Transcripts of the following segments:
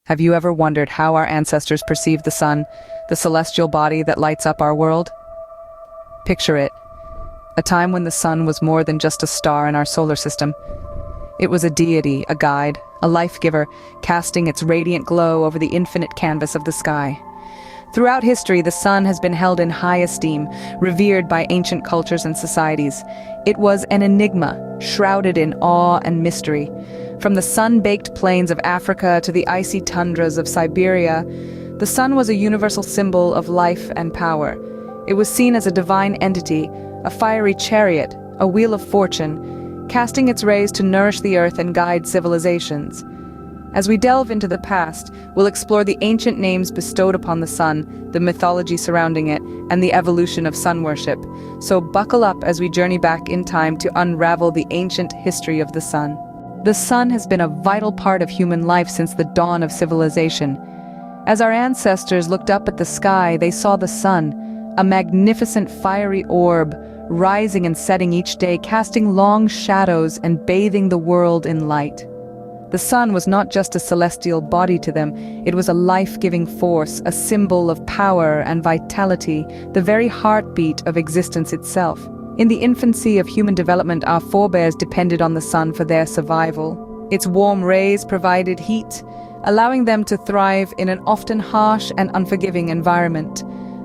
Have you ever wondered how our ancestors perceived the sun, the celestial body that lights up our world? Picture it, a time when the sun was more than just a star in our solar system. It was a deity, a guide, a life-giver, casting its radiant glow over the infinite canvas of the sky. Throughout history, the sun has been held in high esteem, revered by ancient cultures and societies. It was an enigma, shrouded in awe and mystery. From the sun-baked plains of Africa to the icy tundras of Siberia, the sun was a universal symbol of life and power. It was seen as a divine entity, a fiery chariot, a wheel of fortune, casting its rays to nourish the earth and guide civilizations. As we delve into the past, we'll explore the ancient names bestowed upon the sun, the mythology surrounding it, and the evolution of sun worship. So buckle up as we journey back in time to unravel the ancient history of the sun. The sun has been a vital part of human life since the dawn of civilization. As our ancestors looked up at the sky, they saw the sun, a magnificent fiery orb, rising and setting each day, casting long shadows and bathing the world in light. The sun was not just a celestial body to them, it was a life-giving force, a symbol of power and vitality, the very heartbeat of existence itself. In the infancy of human development, our forebears depended on the sun for their survival. Its warm rays provided heat, allowing them to thrive in an often harsh and unforgiving environment.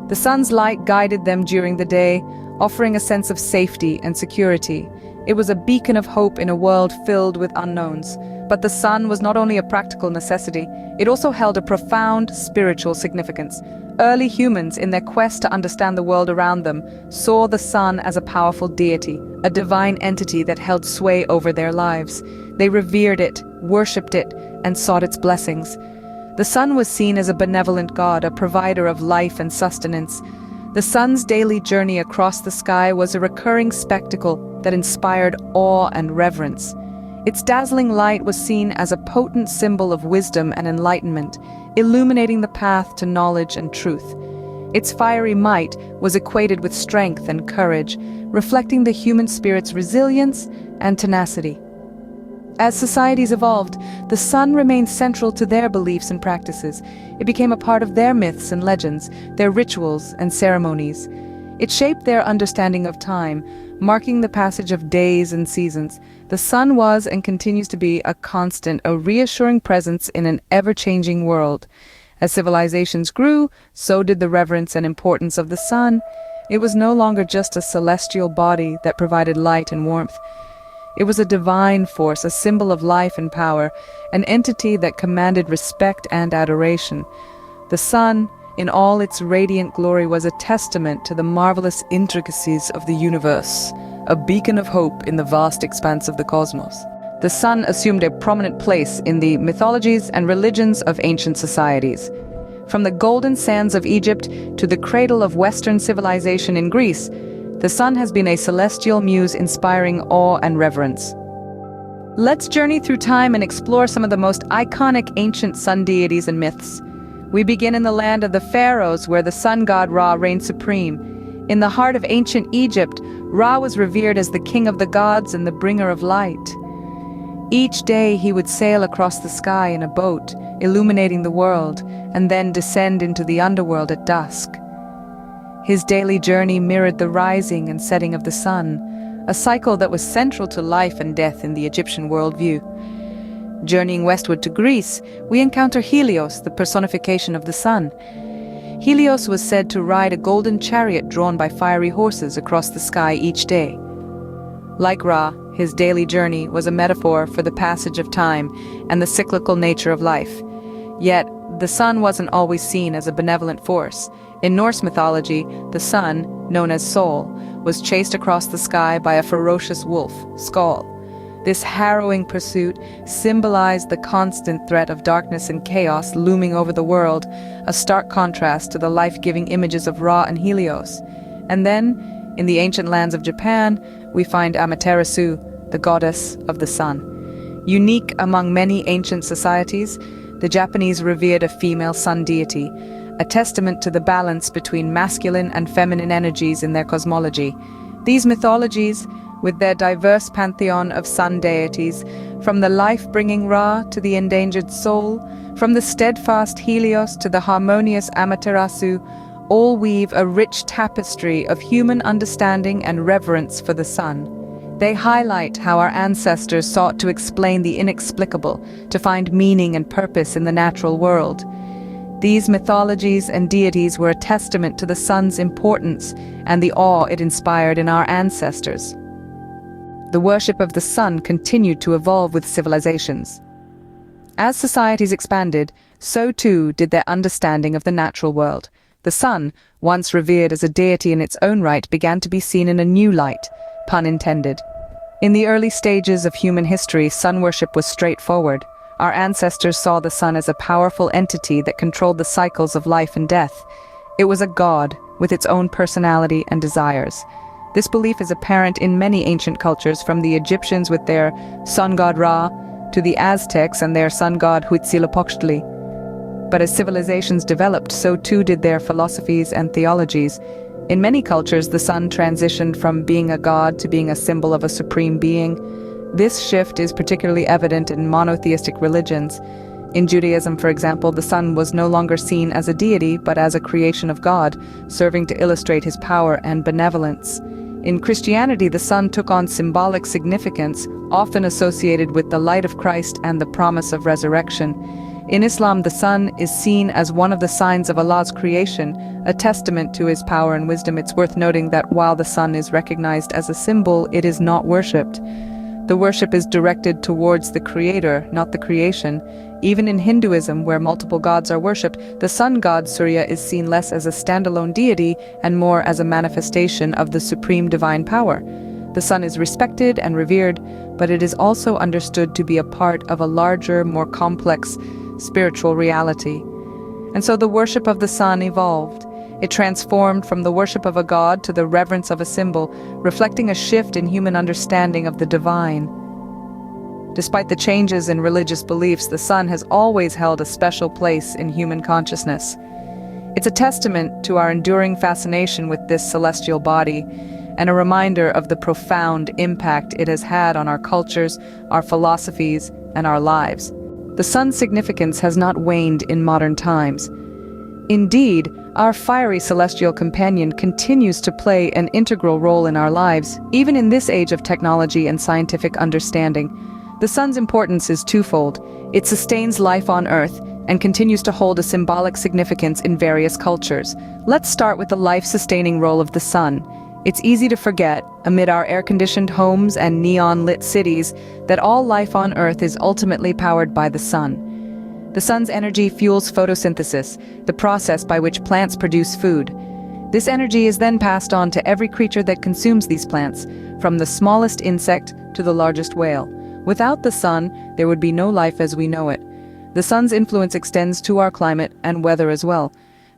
The sun's light guided them during the day, offering a sense of safety and security. It was a beacon of hope in a world filled with unknowns. But the sun was not only a practical necessity, it also held a profound spiritual significance. Early humans, in their quest to understand the world around them, saw the sun as a powerful deity, a divine entity that held sway over their lives. They revered it, worshipped it, and sought its blessings. The sun was seen as a benevolent god, a provider of life and sustenance. The sun's daily journey across the sky was a recurring spectacle that inspired awe and reverence. Its dazzling light was seen as a potent symbol of wisdom and enlightenment, illuminating the path to knowledge and truth. Its fiery might was equated with strength and courage, reflecting the human spirit's resilience and tenacity. As societies evolved, the sun remained central to their beliefs and practices. It became a part of their myths and legends, their rituals and ceremonies. It shaped their understanding of time, marking the passage of days and seasons. The sun was and continues to be a constant, a reassuring presence in an ever-changing world. As civilizations grew, so did the reverence and importance of the sun. It was no longer just a celestial body that provided light and warmth. It was a divine force, a symbol of life and power, an entity that commanded respect and adoration. The sun, in all its radiant glory, was a testament to the marvelous intricacies of the universe, a beacon of hope in the vast expanse of the cosmos. The sun assumed a prominent place in the mythologies and religions of ancient societies. From the golden sands of Egypt to the cradle of Western civilization in Greece, the sun has been a celestial muse inspiring awe and reverence. Let's journey through time and explore some of the most iconic ancient sun deities and myths. We begin in the land of the pharaohs, where the sun god Ra reigned supreme. In the heart of ancient Egypt, Ra was revered as the king of the gods and the bringer of light. Each day he would sail across the sky in a boat, illuminating the world, and then descend into the underworld at dusk. His daily journey mirrored the rising and setting of the sun, a cycle that was central to life and death in the Egyptian worldview. Journeying westward to Greece, we encounter Helios, the personification of the sun. Helios was said to ride a golden chariot drawn by fiery horses across the sky each day. Like Ra, his daily journey was a metaphor for the passage of time and the cyclical nature of life. Yet, the sun wasn't always seen as a benevolent force. In Norse mythology, the sun, known as Sol, was chased across the sky by a ferocious wolf, Skoll. This harrowing pursuit symbolized the constant threat of darkness and chaos looming over the world, a stark contrast to the life-giving images of Ra and Helios. And then, in the ancient lands of Japan, we find Amaterasu, the goddess of the sun. Unique among many ancient societies, the Japanese revered a female sun deity, a testament to the balance between masculine and feminine energies in their cosmology. These mythologies, with their diverse pantheon of sun deities, from the life-bringing Ra to the endangered Sol, from the steadfast Helios to the harmonious Amaterasu, all weave a rich tapestry of human understanding and reverence for the sun. They highlight how our ancestors sought to explain the inexplicable, to find meaning and purpose in the natural world. These mythologies and deities were a testament to the sun's importance and the awe it inspired in our ancestors. The worship of the sun continued to evolve with civilizations. As societies expanded, so too did their understanding of the natural world. The sun, once revered as a deity in its own right, began to be seen in a new light, pun intended. In the early stages of human history, sun worship was straightforward. Our ancestors saw the sun as a powerful entity that controlled the cycles of life and death. It was a god with its own personality and desires. This belief is apparent in many ancient cultures, from the Egyptians with their sun god Ra to the Aztecs and their sun god Huitzilopochtli. But as civilizations developed, so too did their philosophies and theologies. In many cultures, the sun transitioned from being a god to being a symbol of a supreme being. This shift is particularly evident in monotheistic religions. In Judaism, for example, the sun was no longer seen as a deity, but as a creation of God, serving to illustrate his power and benevolence. In Christianity, the sun took on symbolic significance, often associated with the light of Christ and the promise of resurrection. In Islam, the sun is seen as one of the signs of Allah's creation, a testament to his power and wisdom. It's worth noting that while the sun is recognized as a symbol, it is not worshipped. The worship is directed towards the creator, not the creation. Even in Hinduism, where multiple gods are worshipped, the sun god Surya is seen less as a standalone deity and more as a manifestation of the supreme divine power. The sun is respected and revered, but it is also understood to be a part of a larger, more complex spiritual reality. And so the worship of the sun evolved. It transformed from the worship of a god to the reverence of a symbol, reflecting a shift in human understanding of the divine. Despite the changes in religious beliefs, the sun has always held a special place in human consciousness. It's a testament to our enduring fascination with this celestial body, and a reminder of the profound impact it has had on our cultures, our philosophies, and our lives. The sun's significance has not waned in modern times. Indeed, our fiery celestial companion continues to play an integral role in our lives, even in this age of technology and scientific understanding. The sun's importance is twofold. It sustains life on Earth and continues to hold a symbolic significance in various cultures. Let's start with the life-sustaining role of the sun. It's easy to forget, amid our air-conditioned homes and neon-lit cities, that all life on Earth is ultimately powered by the sun. The sun's energy fuels photosynthesis, the process by which plants produce food. This energy is then passed on to every creature that consumes these plants, from the smallest insect to the largest whale. Without the sun, there would be no life as we know it. The sun's influence extends to our climate and weather as well.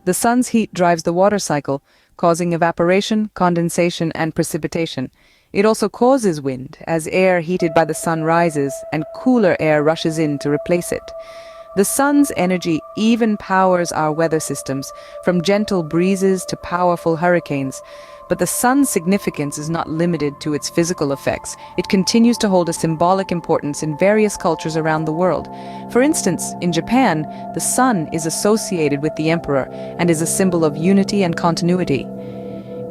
The sun's heat drives the water cycle, causing evaporation, condensation, and precipitation. It also causes wind, as air heated by the sun rises and cooler air rushes in to replace it. The sun's energy even powers our weather systems, from gentle breezes to powerful hurricanes. But the sun's significance is not limited to its physical effects. It continues to hold a symbolic importance in various cultures around the world. For instance, in Japan, the sun is associated with the emperor and is a symbol of unity and continuity.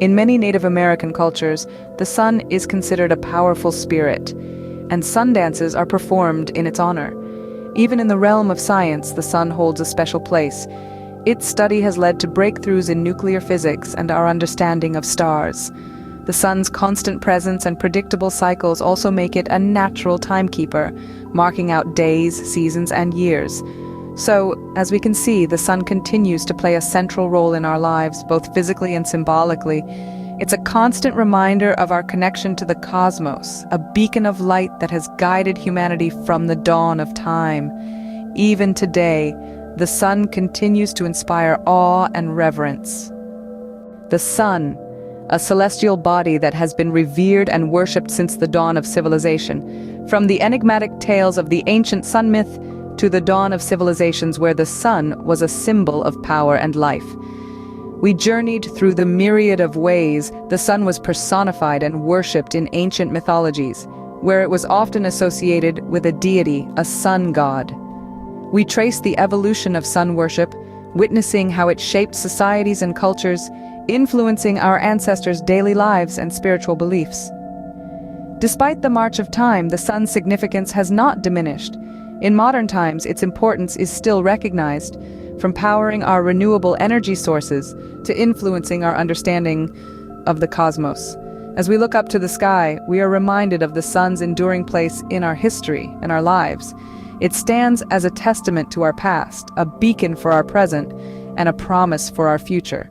In many Native American cultures, the sun is considered a powerful spirit, and sun dances are performed in its honor. Even in the realm of science, the sun holds a special place. Its study has led to breakthroughs in nuclear physics and our understanding of stars. The sun's constant presence and predictable cycles also make it a natural timekeeper, marking out days, seasons, and years. So, as we can see, the sun continues to play a central role in our lives, both physically and symbolically. It's a constant reminder of our connection to the cosmos, a beacon of light that has guided humanity from the dawn of time. Even today, the sun continues to inspire awe and reverence. The sun, a celestial body that has been revered and worshipped since the dawn of civilization. From the enigmatic tales of the ancient sun myth to the dawn of civilizations where the sun was a symbol of power and life. We journeyed through the myriad of ways the sun was personified and worshipped in ancient mythologies, where it was often associated with a deity, a sun god. We traced the evolution of sun worship, witnessing how it shaped societies and cultures, influencing our ancestors' daily lives and spiritual beliefs. Despite the march of time, the sun's significance has not diminished. In modern times, its importance is still recognized, from powering our renewable energy sources to influencing our understanding of the cosmos. As we look up to the sky, we are reminded of the sun's enduring place in our history and our lives. It stands as a testament to our past, a beacon for our present, and a promise for our future.